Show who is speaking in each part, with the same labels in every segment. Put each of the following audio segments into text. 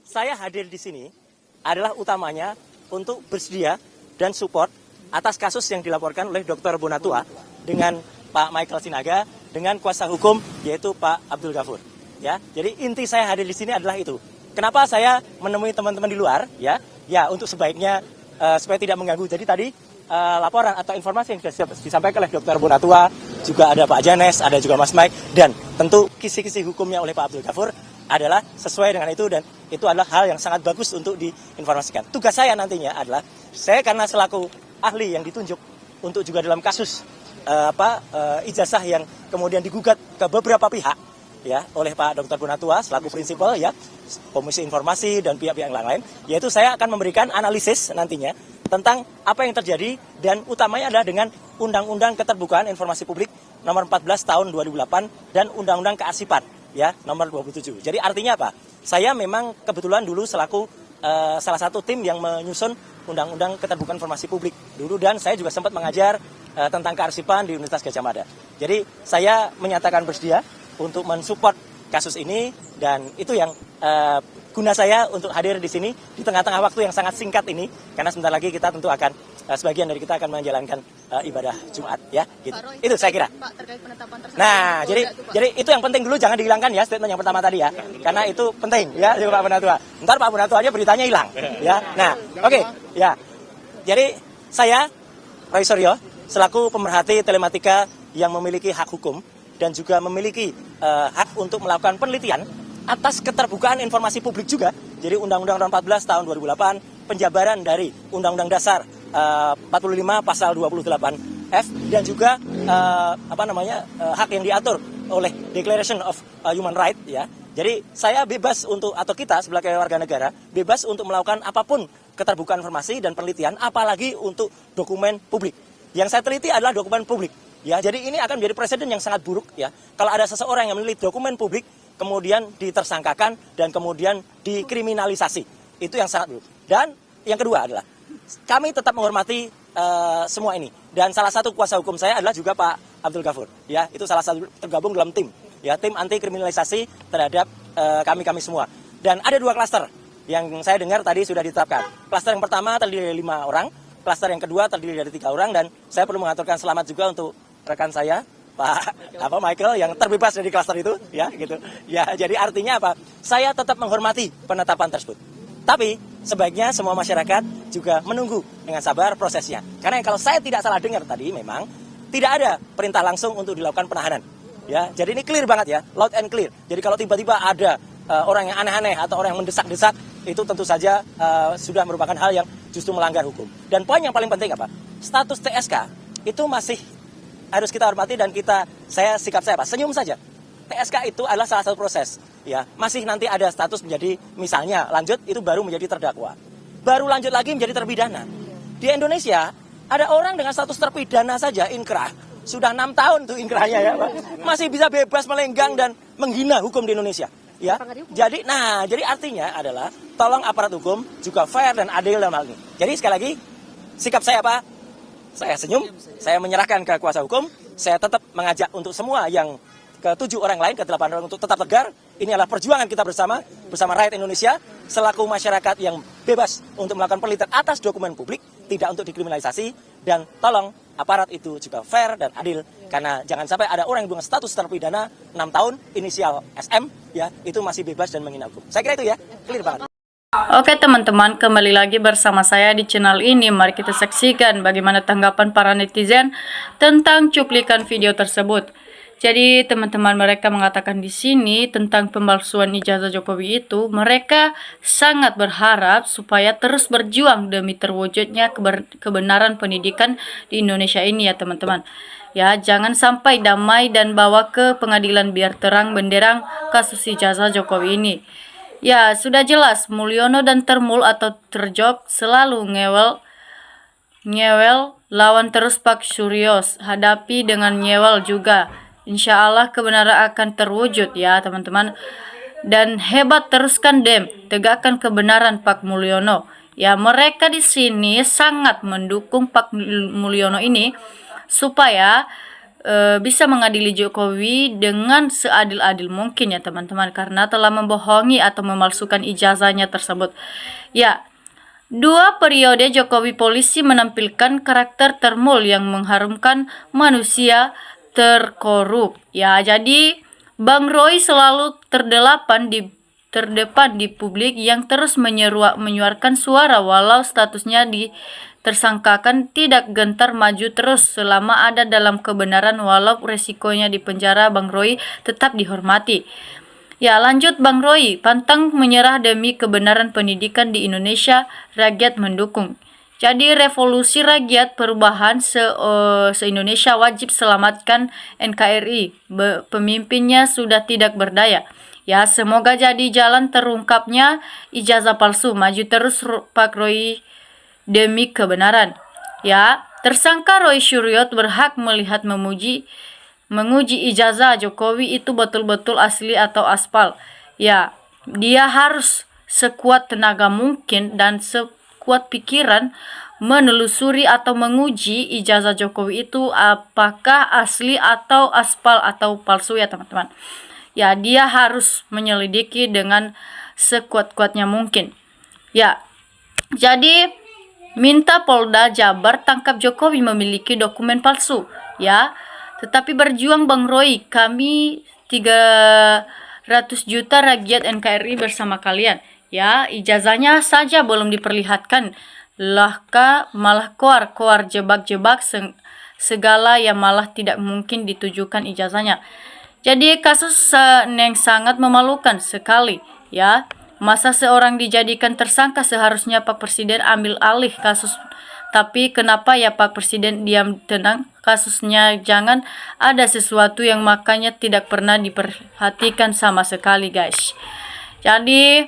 Speaker 1: saya hadir di sini adalah utamanya untuk bersedia dan support atas kasus yang dilaporkan oleh Dr. Bonatua dengan Pak Michael Sinaga dengan kuasa hukum yaitu Pak Abdul Ghafur. Ya, jadi inti saya hadir di sini adalah itu. Kenapa saya menemui teman-teman di luar? Ya, untuk sebaiknya supaya tidak mengganggu. Jadi tadi laporan atau informasi yang sudah disampaikan oleh Dr. Bonatua, juga ada Pak Janes, ada juga Mas Mike, dan tentu kisi-kisi hukumnya oleh Pak Abdul Ghafur adalah sesuai dengan itu, dan itu adalah hal yang sangat bagus untuk diinformasikan. Tugas saya nantinya adalah, saya karena selaku ahli yang ditunjuk untuk juga dalam kasus ijazah yang kemudian digugat ke beberapa pihak ya oleh Pak Dr. Bonatua selaku prinsipal ya, Komisi Informasi dan pihak-pihak yang lain, yaitu saya akan memberikan analisis nantinya tentang apa yang terjadi, dan utamanya adalah dengan Undang-Undang Keterbukaan Informasi Publik nomor 14 tahun 2008 dan Undang-Undang Kearsipan ya nomor 27. Jadi artinya apa? Saya memang kebetulan dulu selaku salah satu tim yang menyusun Undang-Undang Keterbukaan Informasi Publik dulu, dan saya juga sempat mengajar tentang kearsipan di Universitas Gadjah Mada. Jadi saya menyatakan bersedia untuk mensupport kasus ini, dan itu yang guna saya untuk hadir di sini di tengah-tengah waktu yang sangat singkat ini, karena sebentar lagi kita tentu akan sebagian dari kita akan menjalankan ibadah Jumat ya gitu.
Speaker 2: Roy,
Speaker 1: itu saya kira.
Speaker 2: Pak, terkait penetapan tersangka.
Speaker 1: Nah, jadi itu yang penting dulu, jangan dihilangkan ya statement yang pertama tadi ya. Karena itu penting ya Pak Bonatua. Ntar Pak Bonatua aja beritanya hilang ya. Nah, oke. Ya. Jadi saya Roy Suryo selaku pemerhati telematika yang memiliki hak hukum dan juga memiliki hak untuk melakukan penelitian atas keterbukaan informasi publik juga. Jadi Undang-Undang 14 tahun 2008, penjabaran dari Undang-Undang Dasar 45 pasal 28F, dan juga hak yang diatur oleh Declaration of Human Rights ya. Jadi saya bebas untuk, atau kita sebagai warga negara bebas untuk melakukan apapun keterbukaan informasi dan penelitian, apalagi untuk dokumen publik. Yang saya teliti adalah dokumen publik. Ya, jadi ini akan menjadi presiden yang sangat buruk ya. Kalau ada seseorang yang meneliti dokumen publik kemudian ditersangkakan dan kemudian dikriminalisasi. Itu yang sangat buruk. Dan yang kedua adalah kami tetap menghormati semua ini. Dan salah satu kuasa hukum saya adalah juga Pak Abdul Ghafur. Ya, itu salah satu tergabung dalam tim. Ya, tim anti kriminalisasi terhadap kami semua. Dan ada 2 klaster yang saya dengar tadi sudah ditetapkan. Klaster yang pertama terdiri dari 5 orang. Klaster yang kedua terdiri dari 3 orang, dan saya perlu mengaturkan selamat juga untuk rekan saya Pak Michael yang terbebas dari klaster itu ya gitu. Ya, jadi artinya apa? Saya tetap menghormati penetapan tersebut. Tapi sebaiknya semua masyarakat juga menunggu dengan sabar prosesnya. Karena kalau saya tidak salah dengar tadi memang tidak ada perintah langsung untuk dilakukan penahanan. Ya, jadi ini clear banget ya, loud and clear. Jadi kalau tiba-tiba ada orang yang aneh-aneh atau orang yang mendesak-desak, itu tentu saja sudah merupakan hal yang justru melanggar hukum. Dan poin yang paling penting apa? Status TSK itu masih harus kita hormati, dan sikap saya senyum saja. TSK itu adalah salah satu proses, ya. Masih nanti ada status menjadi, misalnya lanjut itu baru menjadi terdakwa, baru lanjut lagi menjadi terpidana. Di Indonesia ada orang dengan status terpidana saja inkrah, sudah 6 tahun tuh inkrahnya ya, Pak. Masih bisa bebas melenggang dan menghina hukum di Indonesia. Ya, jadi artinya adalah tolong aparat hukum juga fair dan adil dalam hal ini. Jadi sekali lagi sikap saya apa? Saya senyum, saya menyerahkan ke kuasa hukum, saya tetap mengajak untuk semua yang ke-7 orang lain, ke-8 orang untuk tetap tegar. Ini adalah perjuangan kita bersama rakyat Indonesia, selaku masyarakat yang bebas untuk melakukan penelitian atas dokumen publik, tidak untuk dikriminalisasi, dan tolong aparat itu juga fair dan adil, karena jangan sampai ada orang yang dengan status terpidana 6 tahun, inisial SM, ya, itu masih bebas dan menghina hukum. Saya kira itu ya, clear banget.
Speaker 3: Oke teman-teman, kembali lagi bersama saya di channel ini. Mari kita saksikan bagaimana tanggapan para netizen tentang cuplikan video tersebut. Jadi teman-teman, mereka mengatakan di sini tentang pemalsuan ijazah Jokowi itu, mereka sangat berharap supaya terus berjuang demi terwujudnya kebenaran pendidikan di Indonesia ini ya teman-teman. Ya, jangan sampai damai dan bawa ke pengadilan biar terang benderang kasus ijazah Jokowi ini. Ya, sudah jelas Mulyono dan Termul atau Terjok selalu ngewel lawan terus Pak Suryos, hadapi dengan nyewel juga. Insya Allah kebenaran akan terwujud ya teman-teman. Dan hebat teruskan Dem, tegakkan kebenaran Pak Mulyono. Ya, mereka di sini sangat mendukung Pak Mulyono ini supaya bisa mengadili Jokowi dengan seadil-adil mungkin ya teman-teman, karena telah membohongi atau memalsukan ijazahnya tersebut. Ya, 2 periode Jokowi polisi menampilkan karakter termul yang mengharumkan manusia terkorup. Ya, jadi Bang Roy selalu terdepan di publik yang terus menyuarakan suara walau statusnya tersangkakan tidak gentar maju terus selama ada dalam kebenaran walau resikonya di penjara. Bang Roy tetap dihormati. Ya, lanjut Bang Roy, pantang menyerah demi kebenaran pendidikan di Indonesia, rakyat mendukung. Jadi revolusi rakyat perubahan se-Indonesia wajib selamatkan NKRI. Pemimpinnya sudah tidak berdaya. Ya, semoga jadi jalan terungkapnya ijazah palsu. Maju terus Pak Roy demi kebenaran. Ya, tersangka Roy Suryo berhak melihat menguji ijazah Jokowi itu betul-betul asli atau aspal. Ya, dia harus sekuat tenaga mungkin dan sekuat pikiran menelusuri atau menguji ijazah Jokowi itu apakah asli atau aspal atau palsu ya teman-teman. Ya, dia harus menyelidiki dengan sekuat-kuatnya mungkin. Ya, jadi minta Polda Jabar tangkap Jokowi memiliki dokumen palsu. Ya, tetapi berjuang Bang Roy, kami 300 juta rakyat NKRI bersama kalian. Ya, ijazahnya saja belum diperlihatkan. Malah koar jebak-jebak segala yang malah tidak mungkin ditujukan ijazahnya. Jadi kasus yang sangat memalukan sekali. Ya, masa seorang dijadikan tersangka seharusnya Pak Presiden ambil alih kasus. Tapi kenapa ya Pak Presiden diam tenang? Kasusnya jangan ada sesuatu yang makanya tidak pernah diperhatikan sama sekali guys. Jadi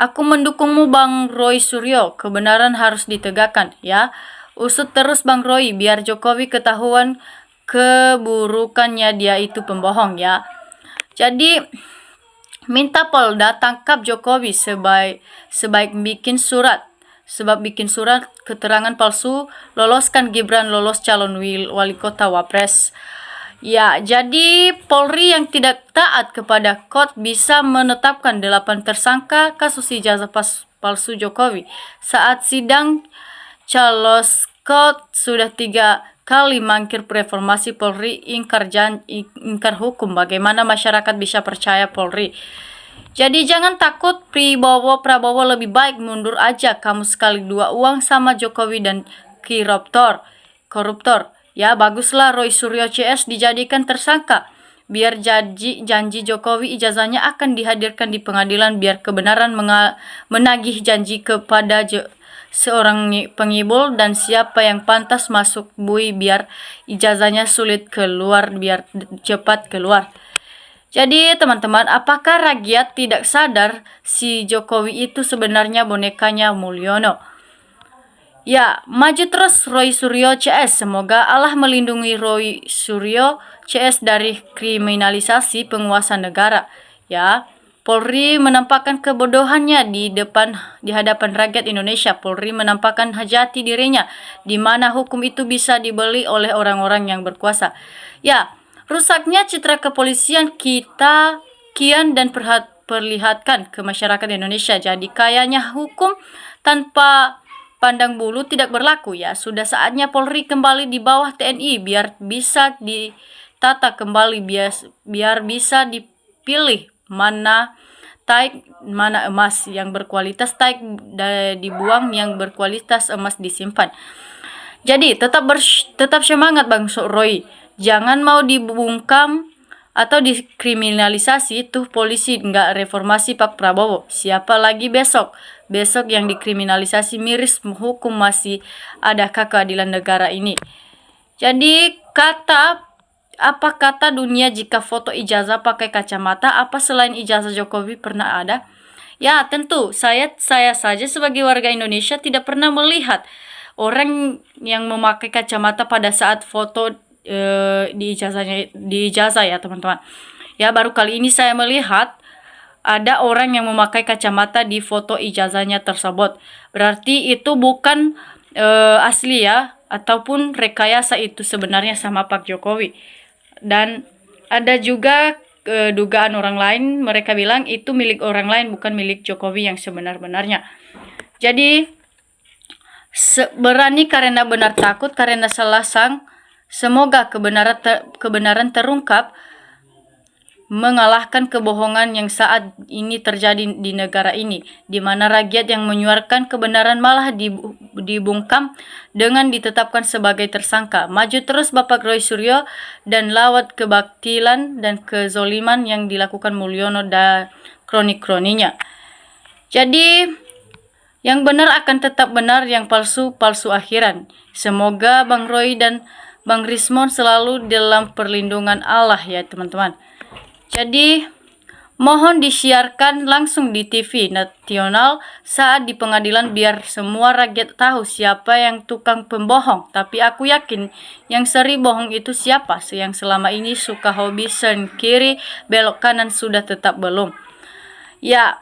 Speaker 3: aku mendukungmu Bang Roy Suryo. Kebenaran harus ditegakkan ya. Usut terus Bang Roy biar Jokowi ketahuan keburukannya dia itu pembohong ya. Jadi minta Polda tangkap Jokowi sebaik bikin surat. Sebab bikin surat keterangan palsu, loloskan Gibran lolos calon wali kota Wapres. Ya, jadi Polri yang tidak taat kepada KOT bisa menetapkan 8 tersangka kasus ijazah palsu Jokowi. Saat sidang Charles KOT sudah 3 kali mangkir reformasi Polri, ingkar hukum. Bagaimana masyarakat bisa percaya Polri? Jadi jangan takut Prabowo lebih baik mundur aja, kamu sekali 2 uang sama Jokowi dan koruptor. Ya, baguslah Roy Suryo CS dijadikan tersangka. Biar janji Jokowi ijazahnya akan dihadirkan di pengadilan biar kebenaran menagih janji kepada seorang pengibul dan siapa yang pantas masuk bui biar ijazahnya sulit keluar, biar cepat keluar. Jadi teman-teman, apakah rakyat tidak sadar si Jokowi itu sebenarnya bonekanya Mulyono? Ya, maju terus Roy Suryo CS. Semoga Allah melindungi Roy Suryo CS dari kriminalisasi penguasa negara. Ya, Polri menampakkan kebodohannya di hadapan rakyat Indonesia. Polri menampakkan jati dirinya di mana hukum itu bisa dibeli oleh orang-orang yang berkuasa. Ya, rusaknya citra kepolisian kita kian dan perlihatkan ke masyarakat Indonesia. Jadi kayaknya hukum tanpa pandang bulu tidak berlaku ya. Sudah saatnya Polri kembali di bawah TNI biar bisa ditata kembali, biar bisa dipilih mana taik mana emas yang berkualitas taik dibuang, yang berkualitas emas disimpan. Jadi tetap semangat Bang Roy. Jangan mau dibungkam atau diskriminalisasi tuh polisi, nggak reformasi Pak Prabowo. Siapa lagi besok yang dikriminalisasi, miris hukum masih adakah keadilan negara ini? Jadi apa kata dunia jika foto ijazah pakai kacamata? Apa selain ijazah Jokowi pernah ada? Ya tentu saya saja sebagai warga Indonesia tidak pernah melihat orang yang memakai kacamata pada saat foto di ijazah ya teman-teman. Ya, baru kali ini saya melihat ada orang yang memakai kacamata di foto ijazahnya tersebut. Berarti itu bukan asli ya. ataupun rekayasa itu sebenarnya sama Pak Jokowi. Dan ada juga dugaan orang lain, mereka bilang itu milik orang lain bukan milik Jokowi yang sebenar-benarnya. Jadi berani karena benar, takut karena salah sang. Semoga kebenaran terungkap, mengalahkan kebohongan yang saat ini terjadi di negara ini, di mana rakyat yang menyuarakan kebenaran malah dibungkam dengan ditetapkan sebagai tersangka. Maju terus Bapak Roy Suryo dan lawat kebaktilan dan kezoliman yang dilakukan Mulyono dan kroni-kroninya. Jadi yang benar akan tetap benar, yang palsu palsu akhiran. Semoga Bang Roy dan Bang Rismon selalu dalam perlindungan Allah ya teman-teman. Jadi mohon disiarkan langsung di TV nasional saat di pengadilan biar semua rakyat tahu siapa yang tukang pembohong. Tapi aku yakin yang seri bohong itu siapa? Yang selama ini suka hobi sen kiri belok kanan sudah tetap belum. Ya,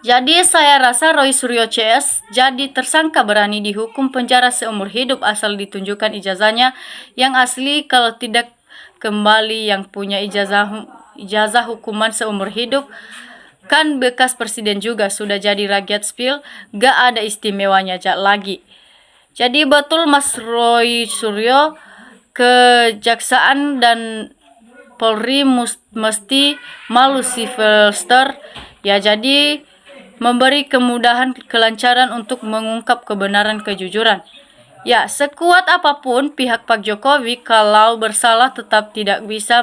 Speaker 3: jadi saya rasa Roy Suryo CS jadi tersangka berani dihukum penjara seumur hidup asal ditunjukkan ijazahnya yang asli, kalau tidak kembali yang punya ijazah hukuman seumur hidup. Kan bekas presiden juga, sudah jadi rakyat spill, gak ada istimewanya lagi. Jadi betul Mas Roy Suryo, kejaksaan dan Polri mesti malu Sylvester ya, jadi memberi kemudahan kelancaran untuk mengungkap kebenaran kejujuran. Ya, sekuat apapun pihak Pak Jokowi, kalau bersalah tetap tidak bisa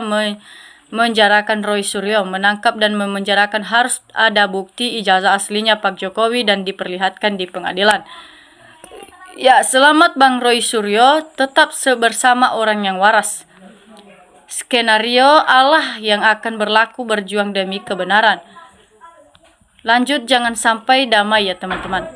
Speaker 3: menjarakan Roy Suryo. Menangkap dan memenjarakan harus ada bukti ijazah aslinya Pak Jokowi dan diperlihatkan di pengadilan. Ya, selamat Bang Roy Suryo, tetap bersama orang yang waras. Skenario Allah yang akan berlaku, berjuang demi kebenaran. Lanjut, jangan sampai damai ya teman-teman.